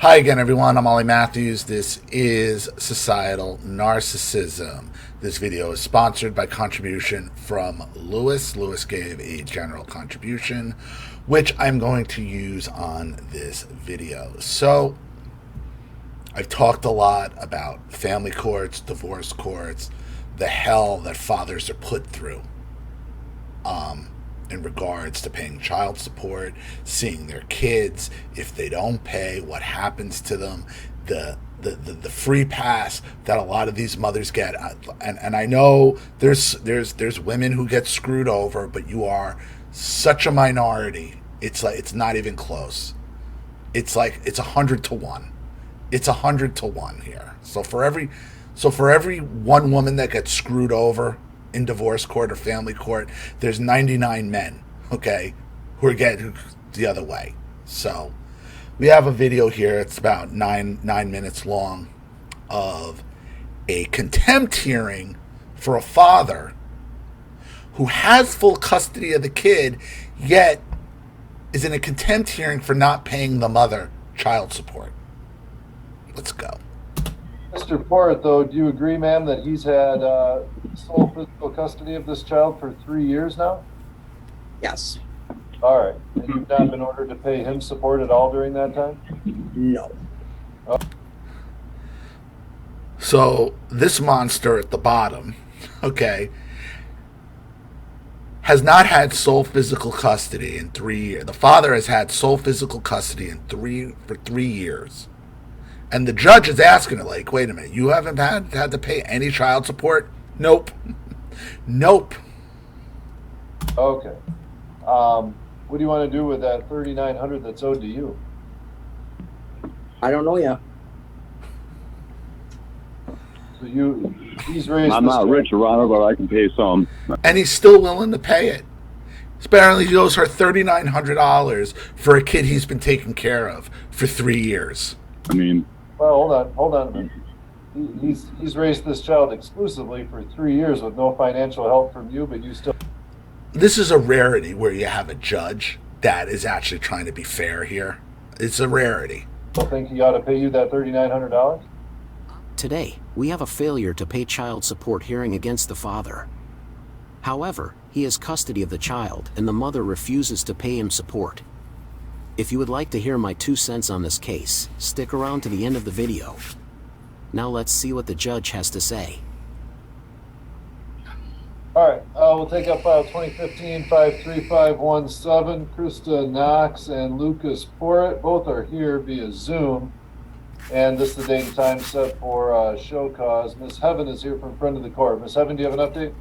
Hi again, everyone. I'm Ollie Matthews. This is Societal Narcissism. This video is sponsored by contribution from Lewis. Lewis gave a general contribution, which I'm going to use on this video. So, I've talked a lot about family courts, divorce courts, the hell that fathers are put through in regards to paying child support, seeing their kids, if they don't pay, what happens to them, the free pass that a lot of these mothers get. And I know there's women who get screwed over, but you are such a minority. It's like, it's not even close. It's like, it's 100 to 1. It's 100 to 1 here. So for every one woman that gets screwed over in divorce court or family court, there's 99 men, okay, who are getting the other way. So we have a video here. It's about nine minutes long of a contempt hearing for a father who has full custody of the kid, yet is in a contempt hearing for not paying the mother child support. Let's go. Mr. Porritt, though, do you agree, ma'am, that he's had sole physical custody of this child for 3 years now? Yes. All right. And you've not been ordered to pay him support at all during that time? No. Oh. So this monster at the bottom, okay, has not had sole physical custody in 3 years. The father has had sole physical custody for 3 years. And the judge is asking her, like, wait a minute, you haven't had to pay any child support? Nope. Nope. Okay. What do you want to do with that $3,900 that's owed to you? I don't know yet. So he's raised. I'm not rich, Your Honor, but I can pay some. And he's still willing to pay it. Apparently he owes her $3,900 for a kid he's been taking care of for 3 years. I mean... Well, hold on a minute. He's raised this child exclusively for 3 years with no financial help from you, but you still... This is a rarity where you have a judge that is actually trying to be fair here. It's a rarity. Don't think he ought to pay you that $3,900? Today, we have a failure to pay child support hearing against the father. However, he has custody of the child and the mother refuses to pay him support. If you would like to hear my 2 cents on this case, stick around to the end of the video. Now let's see what the judge has to say. All right, we'll take up file 2015-53517. Krista Knox and Lucas Porritt, both are here via Zoom. And this is the date and time set for show cause. Ms. Heaven is here from front of the court. Ms. Heaven, do you have an update?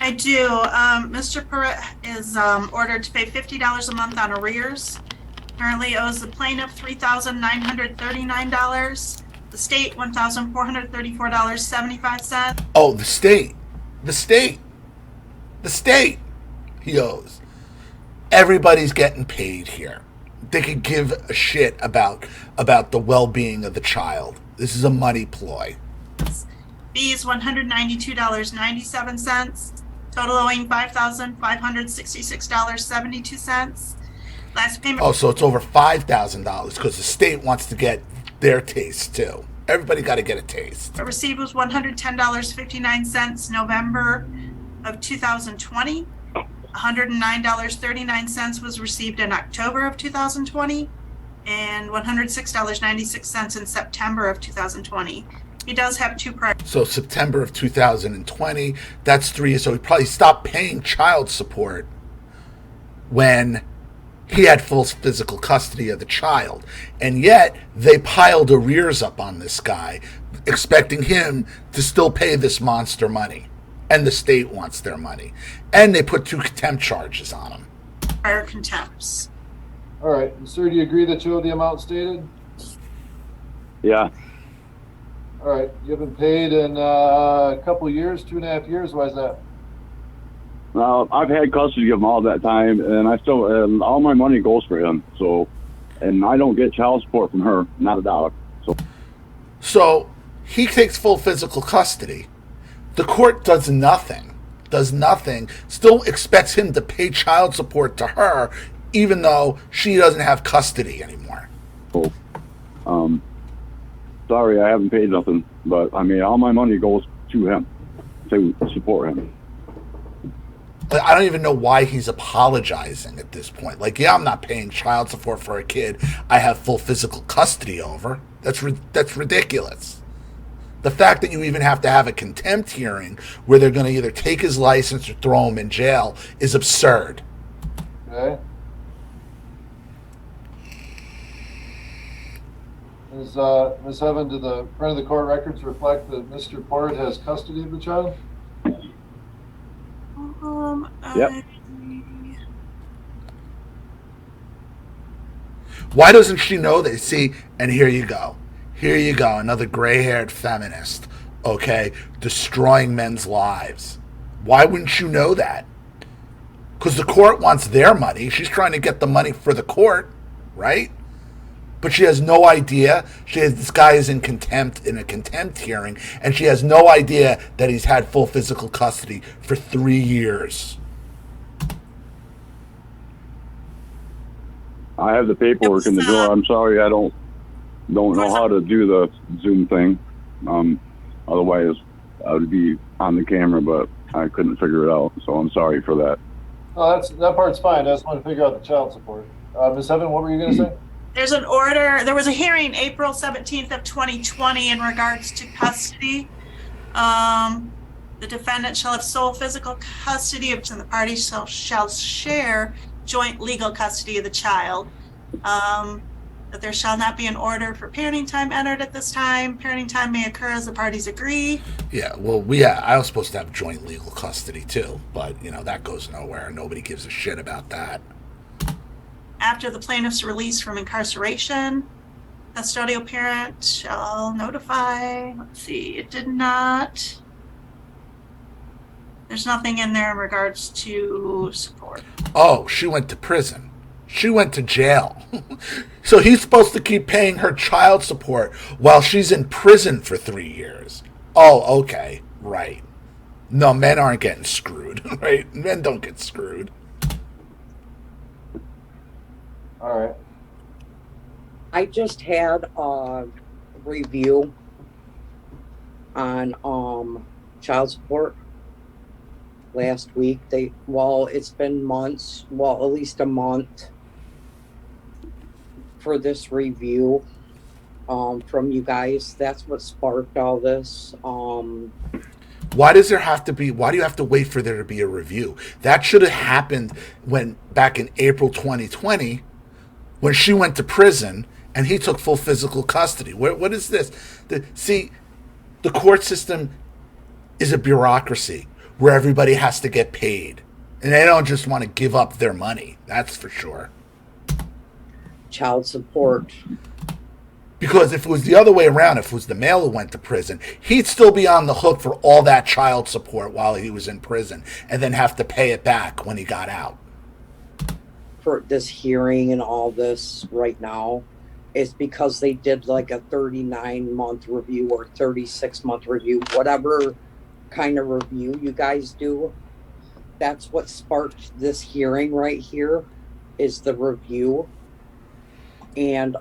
I do. Mr. Porritt is ordered to pay $50 a month on arrears. Currently owes the plaintiff $3,939. The state $1,434.75. Oh, the state he owes. Everybody's getting paid here. They could give a shit about the well-being of the child. This is a money ploy. Fees $192.97. Total owing $5,566.72. Last payment. Oh, so it's over $5,000 because the state wants to get their taste too. Everybody got to get a taste. Received was $110.59 November of 2020. $109.39 was received in October of 2020, and $106.96 in September of 2020. He does have 2 prior. So September of 2020, that's 3 years. So he probably stopped paying child support when he had full physical custody of the child. And yet they piled arrears up on this guy, expecting him to still pay this monster money. And the state wants their money. And they put 2 contempt charges on him. Prior contempts. All right. Sir, do you agree that you owe the amount stated? Yeah. All right. You haven't paid in a couple years, 2.5 years. Why is that? Well, I've had custody of him all that time, and I still, all my money goes for him. So, and I don't get child support from her, not a dollar. So he takes full physical custody. The court does nothing, still expects him to pay child support to her, even though she doesn't have custody anymore. So Sorry, I haven't paid nothing, but I mean, all my money goes to him to support him. I don't even know why he's apologizing at this point. Like, yeah, I'm not paying child support for a kid I have full physical custody over. That's ridiculous. The fact that you even have to have a contempt hearing where they're going to either take his license or throw him in jail is absurd. Okay. Ms. Evan, do the front of the court records reflect that Mr. Port has custody of the child? Yep. Why doesn't she know that? See, and here you go. Here you go, another gray-haired feminist, okay, destroying men's lives. Why wouldn't you know that? Because the court wants their money. She's trying to get the money for the court, right? But she has no idea. This guy is in a contempt hearing, and she has no idea that he's had full physical custody for 3 years. I have the paperwork in the drawer. I'm sorry, I don't know how to do the Zoom thing. Otherwise, I would be on the camera, but I couldn't figure it out. So I'm sorry for that. Oh, that part's fine. I just want to figure out the child support. Ms. Evan, what were you going to say? There's an order. There was a hearing April 17th of 2020 in regards to custody. The defendant shall have sole physical custody of, and the parties shall share joint legal custody of the child. That there shall not be an order for parenting time entered at this time. Parenting time may occur as the parties agree. Yeah, well, I was supposed to have joint legal custody too, but, that goes nowhere. Nobody gives a shit about that. After the plaintiff's release from incarceration, custodial parent shall notify. Let's see, it did not. There's nothing in there in regards to support. Oh, she went to prison. She went to jail. So he's supposed to keep paying her child support while she's in prison for 3 years. Oh, okay, right. No, men aren't getting screwed, right? Men don't get screwed. All right. I just had a review on child support last week. It's been months, at least a month for this review from you guys. That's what sparked all this. Why do you have to wait for there to be a review? That should have happened back in April 2020 when she went to prison and he took full physical custody. What is this? The court system is a bureaucracy where everybody has to get paid. And they don't just want to give up their money. That's for sure. Child support. Because if it was the other way around, if it was the male who went to prison, he'd still be on the hook for all that child support while he was in prison and then have to pay it back when he got out. For this hearing and all this right now is because they did like a 39-month review or 36-month review, whatever kind of review you guys do. That's what sparked this hearing right here is the review. And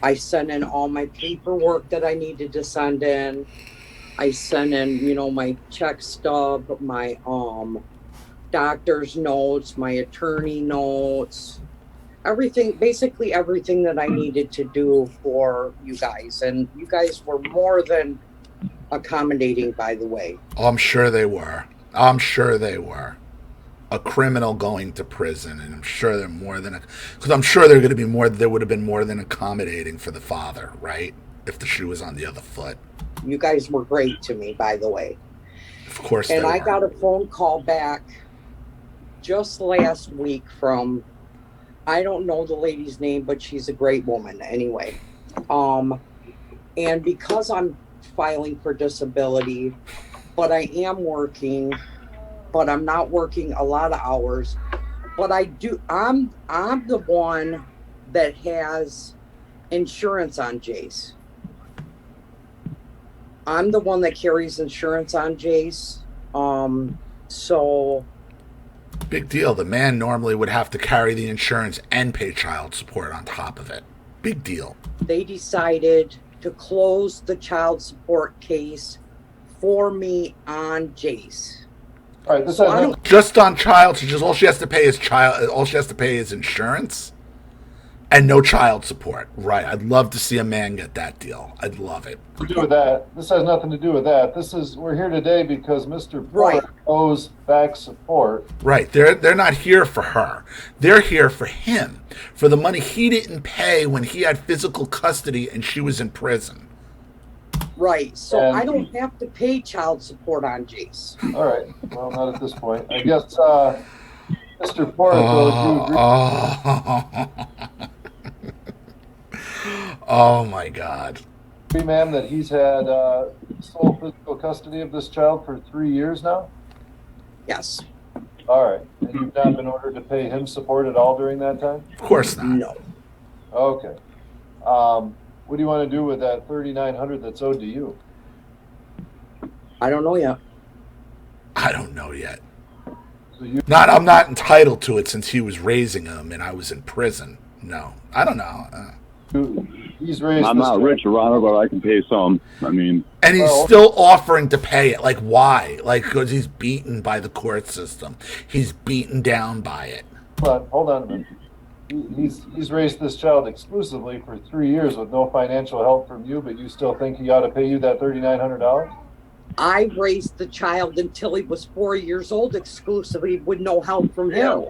I sent in all my paperwork that I needed to send in. I sent in, my check stub, my doctor's notes, my attorney notes, basically everything that I needed to do for you guys. And you guys were more than accommodating, by the way. Oh, I'm sure they were. A criminal going to prison, and I'm sure they're because I'm sure they're going to be there would have been more than accommodating for the father, right? If the shoe was on the other foot. You guys were great to me, by the way. Of course. And I got a phone call back just last week from, I don't know the lady's name, but she's a great woman anyway. And because I'm filing for disability, but I am working, but I'm not working a lot of hours, but I'm the one that has insurance on Jace. I'm the one that carries insurance on Jace. So big deal. The man normally would have to carry the insurance and pay child support on top of it. Big deal. they decided to close the child support case for me on Jace. All right, this So has I nothing- don't, Just on child, so just all she has to pay is all she has to pay is insurance and no child support. Right. I'd love to see a man get that deal. I'd love it. to do with that. This has nothing to do with that. We're here today because Mr. Right. Porter owes back support. Right. They're not here for her. They're here for him. For the money he didn't pay when he had physical custody and she was in prison. right. So And- I don't have to pay child support on Jace. All right. Well, not at this point. I guess Mr. Porter, you agree? Oh my God. Ma'am, that he's had sole physical custody of this child for 3 years now? Yes. All right. And you've not been ordered to pay him support at all during that time? Of course not. No. Okay. What do you want to do with that $3,900 that's owed to you? I don't know yet. I don't know yet. So you, I'm not entitled to it since he was raising him and I was in prison. No, I don't know. he's raised. I'm this not child- rich, Your Honor, but I can pay some. I mean, And he's Well- still offering to pay it. Like, why? Like, because he's beaten by the court system. He's beaten down by it. Hold on a minute. He's raised this child exclusively for 3 years with no financial help from you, but you still think he ought to pay you that $3,900? I raised the child until he was 4 years old exclusively with no help from him.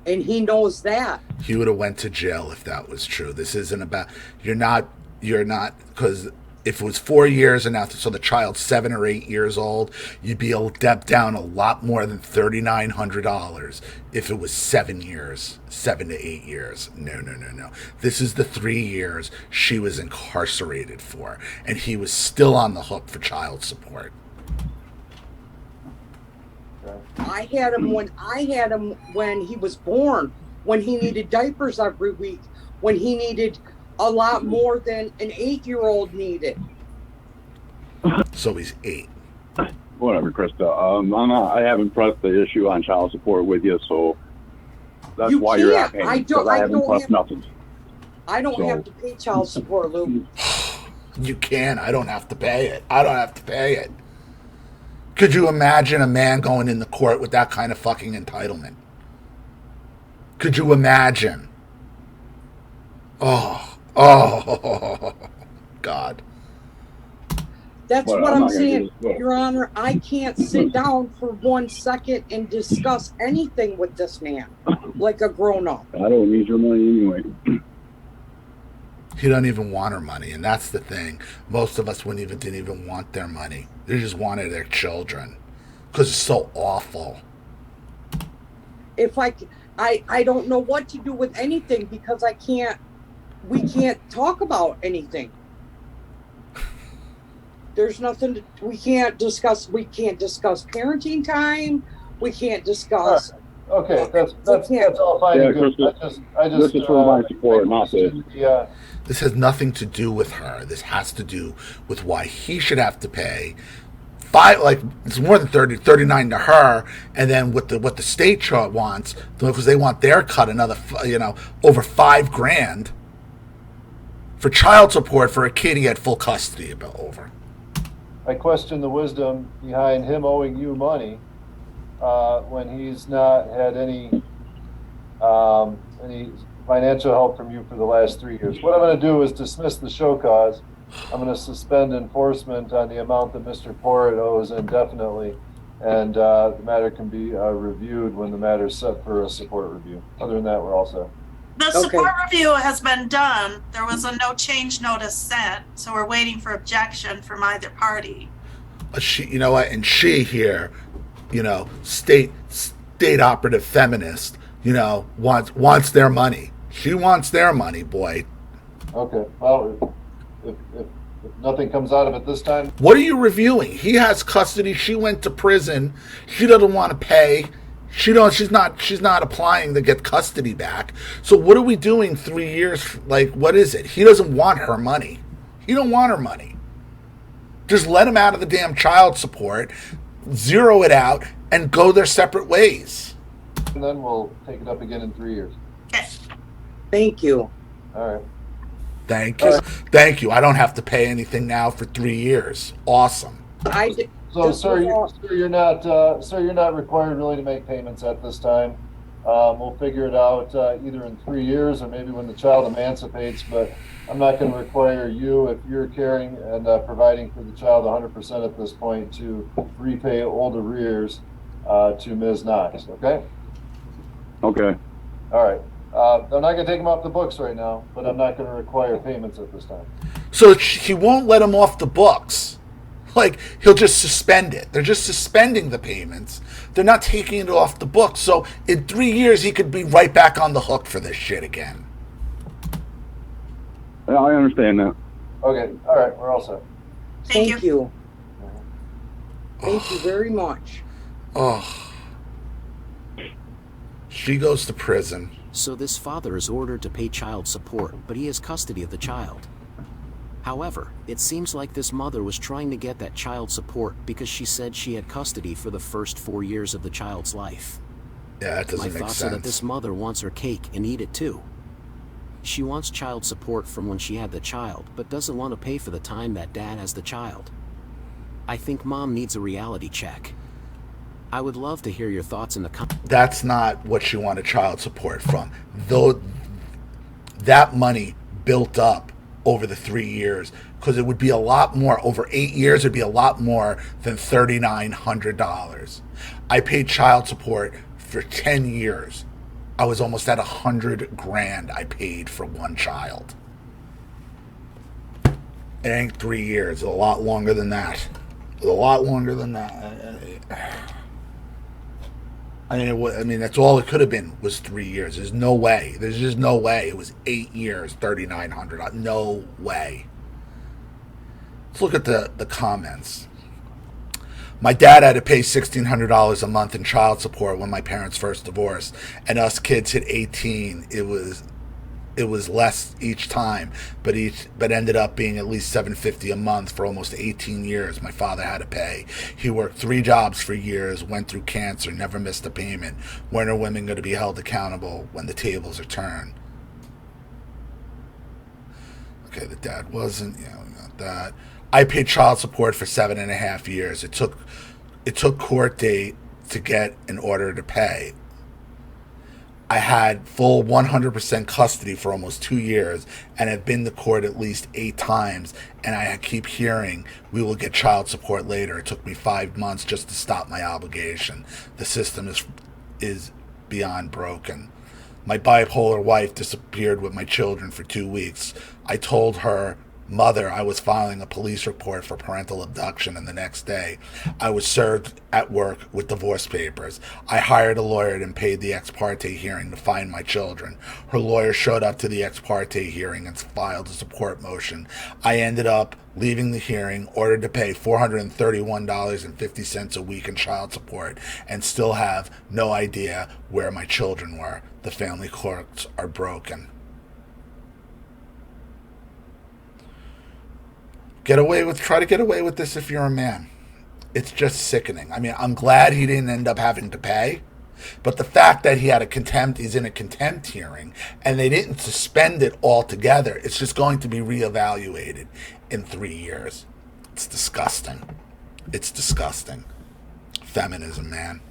And he knows that. He would have went to jail if that was true. This isn't about, you're not, because if it was 4 years and after, so the child's 7 or 8 years old, you'd be able to dip down a lot more than $3,900 if it was 7 years, 7 to 8 years. No. This is the 3 years she was incarcerated for, and he was still on the hook for child support. I had him when he was born, when he needed diapers every week, when he needed a lot more than an 8-year-old needed. So he's 8. whatever, Krista. I haven't pressed the issue on child support with you, so that's You why you're not can't. paying. I don't- 'cause I haven't don't pressed have- nothing. I don't So- have to pay child support, Lou. You can. I don't have to pay it. I don't have to pay it. Could you imagine a man going into court with that kind of fucking entitlement? Could you imagine? Oh, God. That's Well, what I'm I'm not gonna do saying, this. Well- Your Honor. I can't sit down for 1 second and discuss anything with this man like a grown-up. I don't need your money anyway. He doesn't even want her money, and that's the thing. Most of us didn't even want their money. They just wanted their children because it's so awful. If I don't know what to do with anything because we can't talk about anything. There's nothing we can't discuss parenting time. We can't discuss. Okay, that's all fine Yeah, and good. Krista, I just this is for my support, not this. Yeah, This has nothing to do with her. This has to do with why he should have to pay it's more than 39 to her, and then what the state chart wants, because they want their cut another over $5,000 for child support for a kid he had full custody over. I question the wisdom behind him owing you money when he's not had any financial help from you for the last 3 years. What I'm going to do is dismiss the show cause. I'm going to suspend enforcement on the amount that Mr. Porritt owes indefinitely, and the matter can be reviewed when the matter is set for a support review. Other than that, we're all set. The support review has been done. There was a no change notice sent, so we're waiting for objection from either party. She, you know what? And she here, state operative feminist, wants their money. She wants their money, boy. Okay. Well, if nothing comes out of it this time, What are you reviewing? He has custody. She went to prison. She doesn't want to pay. She's not applying to get custody back. So what are we doing 3 years? Like, what is it? He doesn't want her money. He don't want her money. Just let him out of the damn child support, zero it out, and go their separate ways. and then we'll take it up again in 3 years. Okay. Thank you. All right. Thank you. All right. Thank you. I don't have to pay anything now for 3 years. Awesome. So, sir, you're not required really to make payments at this time. We'll figure it out either in 3 years or maybe when the child emancipates. But I'm not going to require you, if you're caring and providing for the child 100% at this point, to repay old arrears to Ms. Knox. Okay. Okay. All right. I'm not going to take him off the books right now, but I'm not going to require payments at this time. So he won't let him off the books. Like, he'll just suspend it. They're just suspending the payments. They're not taking it off the books. So in 3 years, he could be right back on the hook for this shit again. Yeah, I understand that. Okay. All right. We're all set. Thank you. Thank you very much. Oh. She goes to prison. So this father is ordered to pay child support, but he has custody of the child. However, it seems like this mother was trying to get that child support because she said she had custody for the first 4 years of the child's life. Yeah, that doesn't My make sense. thoughts are that this mother wants her cake and eat it too. She wants child support from when she had the child, but doesn't want to pay for the time that dad has the child. I think mom needs a reality check. I would love to hear your thoughts in the comments. That's not what she wanted child support from. Though that money built up over the 3 years, because it would be a lot more. Over 8 years, it'd be a lot more than $3,900. I paid child support for 10 years. I was almost at $100,000 I paid for one child. It ain't 3 years. It's a lot longer than that. It's a lot longer than that. I mean, that's all it could have been, was 3 years. There's no way. There's just no way. It was 8 years, $3,900. No way. Let's look at the comments. My dad had to pay $1,600 a month in child support when my parents first divorced, and us kids hit 18. It was less each time, but ended up being at least $750 a month for almost 18 years. My father had to pay. He worked 3 jobs for years, went through cancer, never missed a payment. When are women going to be held accountable when the tables are turned? Okay, the dad wasn't. Yeah, we got that. I paid child support for 7.5 years. It took court date to get an order to pay. I had full 100% custody for almost 2 years and have been to court at least 8 times, and I keep hearing we will get child support later. It took me 5 months just to stop my obligation. The system is beyond broken. My bipolar wife disappeared with my children for 2 weeks. I told her mother I was filing a police report for parental abduction, and the next day I was served at work with divorce papers. I hired a lawyer and paid the ex parte hearing to find my children. Her lawyer showed up to the ex parte hearing and filed a support motion. I ended up leaving the hearing, ordered to pay $431.50 a week in child support, and still have no idea where my children were. The family courts are broken. Try to get away with this if you're a man. It's just sickening. I mean, I'm glad he didn't end up having to pay, but the fact that he's in a contempt hearing and they didn't suspend it altogether, it's just going to be reevaluated in 3 years. It's disgusting. It's disgusting. Feminism, man.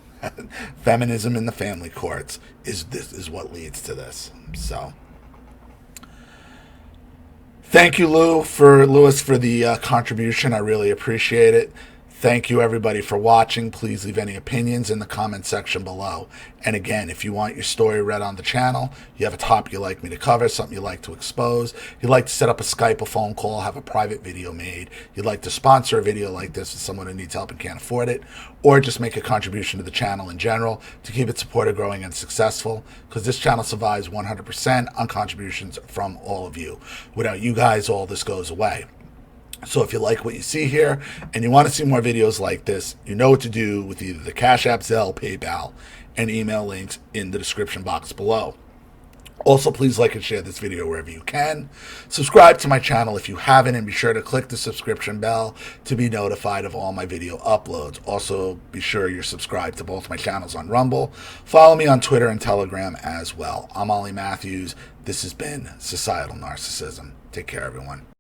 Feminism in the family courts is what leads to this. So thank you, Lewis, for the contribution. I really appreciate it. Thank you, everybody, for watching. Please leave any opinions in the comment section below. And again, if you want your story read on the channel, you have a topic you'd like me to cover, something you'd like to expose, you'd like to set up a Skype, a phone call, have a private video made, you'd like to sponsor a video like this for someone who needs help and can't afford it, or just make a contribution to the channel in general to keep it supported, growing, and successful, because this channel survives 100% on contributions from all of you. Without you guys, all this goes away. So if you like what you see here and you want to see more videos like this, you know what to do with either the Cash App, Zelle, PayPal, and email links in the description box below. Also, please like and share this video wherever you can. Subscribe to my channel if you haven't, and be sure to click the subscription bell to be notified of all my video uploads. Also, be sure you're subscribed to both my channels on Rumble. Follow me on Twitter and Telegram as well. I'm Ollie Matthews. This has been Societal Narcissism. Take care, everyone.